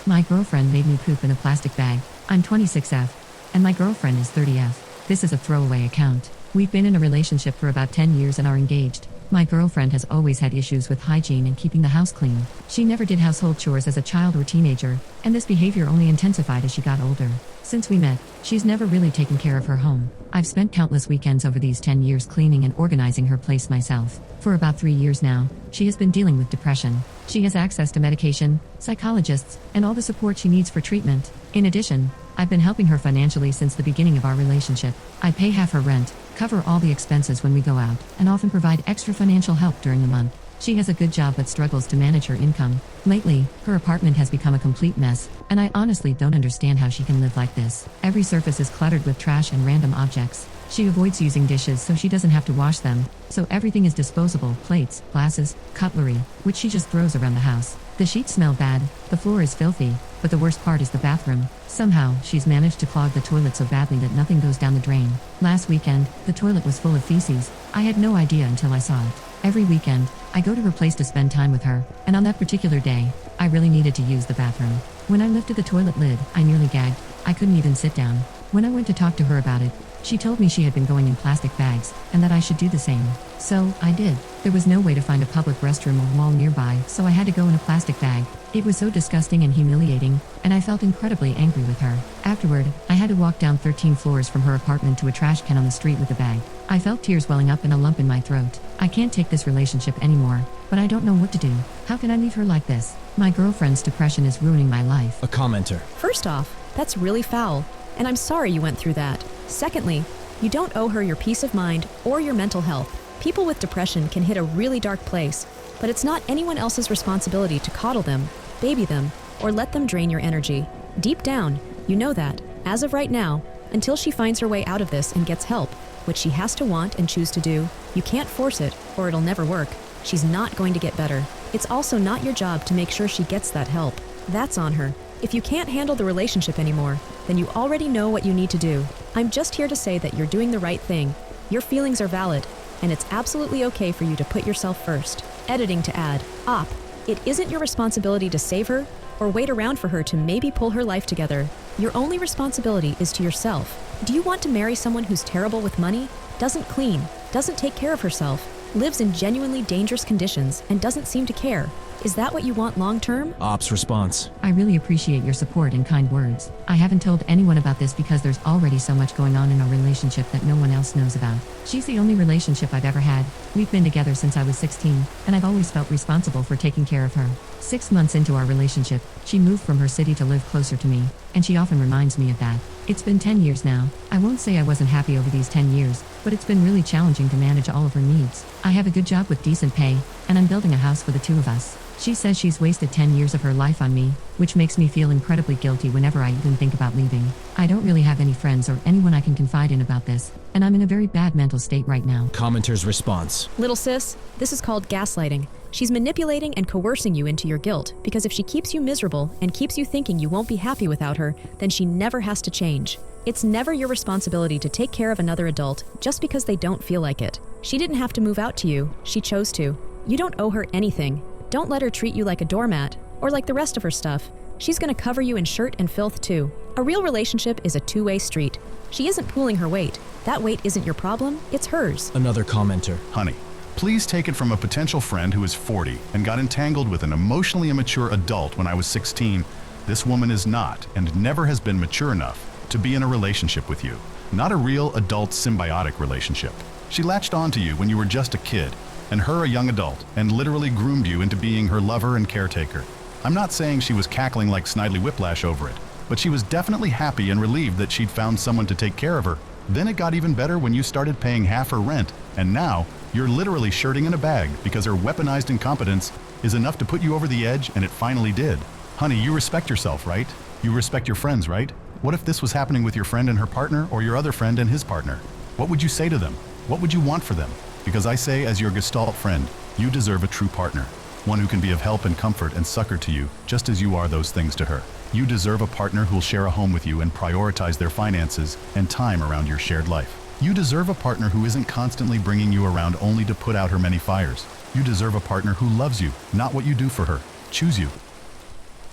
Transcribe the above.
My girlfriend made me poop in a plastic bag. I'm 26F, and my girlfriend is 30F. This is a throwaway account. We've been in a relationship for about 10 years and are engaged. My girlfriend has always had issues with hygiene and keeping the house clean. She never did household chores as a child or teenager, and this behavior only intensified as she got older. Since we met, she's never really taken care of her home. I've spent countless weekends over these 10 years cleaning and organizing her place myself. For about 3 years now, she has been dealing with depression. She has access to medication, psychologists, and all the support she needs for treatment. In addition, I've been helping her financially since the beginning of our relationship. I pay half her rent, cover all the expenses when we go out, and often provide extra financial help during the month. She has a good job but struggles to manage her income. Lately, her apartment has become a complete mess, and I honestly don't understand how she can live like this. Every surface is cluttered with trash and random objects. She avoids using dishes so she doesn't have to wash them, so everything is disposable: plates, glasses, cutlery, which she just throws around the house. The sheets smell bad, the floor is filthy, but the worst part is the bathroom. Somehow, she's managed to clog the toilet so badly that nothing goes down the drain. Last weekend, the toilet was full of feces. I had no idea until I saw it. Every weekend, I go to her place to spend time with her, and on that particular day, I really needed to use the bathroom. When I lifted the toilet lid, I nearly gagged. I couldn't even sit down. When I went to talk to her about it, she told me she had been going in plastic bags, and that I should do the same. So, I did. There was no way to find a public restroom or mall nearby, so I had to go in a plastic bag. It was so disgusting and humiliating, and I felt incredibly angry with her. Afterward, I had to walk down 13 floors from her apartment to a trash can on the street with a bag. I felt tears welling up and a lump in my throat. I can't take this relationship anymore, but I don't know what to do. How can I leave her like this? My girlfriend's depression is ruining my life. A commenter. First off, that's really foul, and I'm sorry you went through that. Secondly, you don't owe her your peace of mind or your mental health. People with depression can hit a really dark place, but it's not anyone else's responsibility to coddle them, baby them, or let them drain your energy. Deep down, you know that, as of right now, until she finds her way out of this and gets help, which she has to want and choose to do, you can't force it, or it'll never work. She's not going to get better. It's also not your job to make sure she gets that help. That's on her. If you can't handle the relationship anymore, then you already know what you need to do. I'm just here to say that you're doing the right thing. Your feelings are valid, and it's absolutely okay for you to put yourself first. Editing to add, op. It isn't your responsibility to save her or wait around for her to maybe pull her life together. Your only responsibility is to yourself. Do you want to marry someone who's terrible with money, doesn't clean, doesn't take care of herself, lives in genuinely dangerous conditions, and doesn't seem to care? Is that what you want long-term? Ops response. I really appreciate your support and kind words. I haven't told anyone about this because there's already so much going on in our relationship that no one else knows about. She's the only relationship I've ever had. We've been together since I was 16, and I've always felt responsible for taking care of her. 6 months into our relationship, she moved from her city to live closer to me, and she often reminds me of that. It's been 10 years now. I won't say I wasn't happy over these 10 years, but it's been really challenging to manage all of her needs. I have a good job with decent pay, and I'm building a house for the two of us. She says she's wasted 10 years of her life on me, which makes me feel incredibly guilty whenever I even think about leaving. I don't really have any friends or anyone I can confide in about this, and I'm in a very bad mental state right now. Commenter's response. Little sis, this is called gaslighting. She's manipulating and coercing you into your guilt, because if she keeps you miserable and keeps you thinking you won't be happy without her, then she never has to change. It's never your responsibility to take care of another adult just because they don't feel like it. She didn't have to move out to you, she chose to. You don't owe her anything. Don't let her treat you like a doormat, or like the rest of her stuff. She's gonna cover you in shirt and filth too. A real relationship is a two-way street. She isn't pulling her weight. That weight isn't your problem, it's hers. Another commenter. Honey, please take it from a potential friend who is 40 and got entangled with an emotionally immature adult when I was 16. This woman is not, and never has been mature enough to be in a relationship with you. Not a real adult symbiotic relationship. She latched onto you when you were just a kid, and her a young adult, and literally groomed you into being her lover and caretaker. I'm not saying she was cackling like Snidely Whiplash over it, but she was definitely happy and relieved that she'd found someone to take care of her. Then it got even better when you started paying half her rent, and now you're literally shirting in a bag because her weaponized incompetence is enough to put you over the edge, and it finally did. Honey, you respect yourself, right? You respect your friends, right? What if this was happening with your friend and her partner, or your other friend and his partner? What would you say to them? What would you want for them? Because I say, as your Gestalt friend, you deserve a true partner. One who can be of help and comfort and succor to you, just as you are those things to her. You deserve a partner who'll share a home with you and prioritize their finances and time around your shared life. You deserve a partner who isn't constantly bringing you around only to put out her many fires. You deserve a partner who loves you, not what you do for her. Choose you.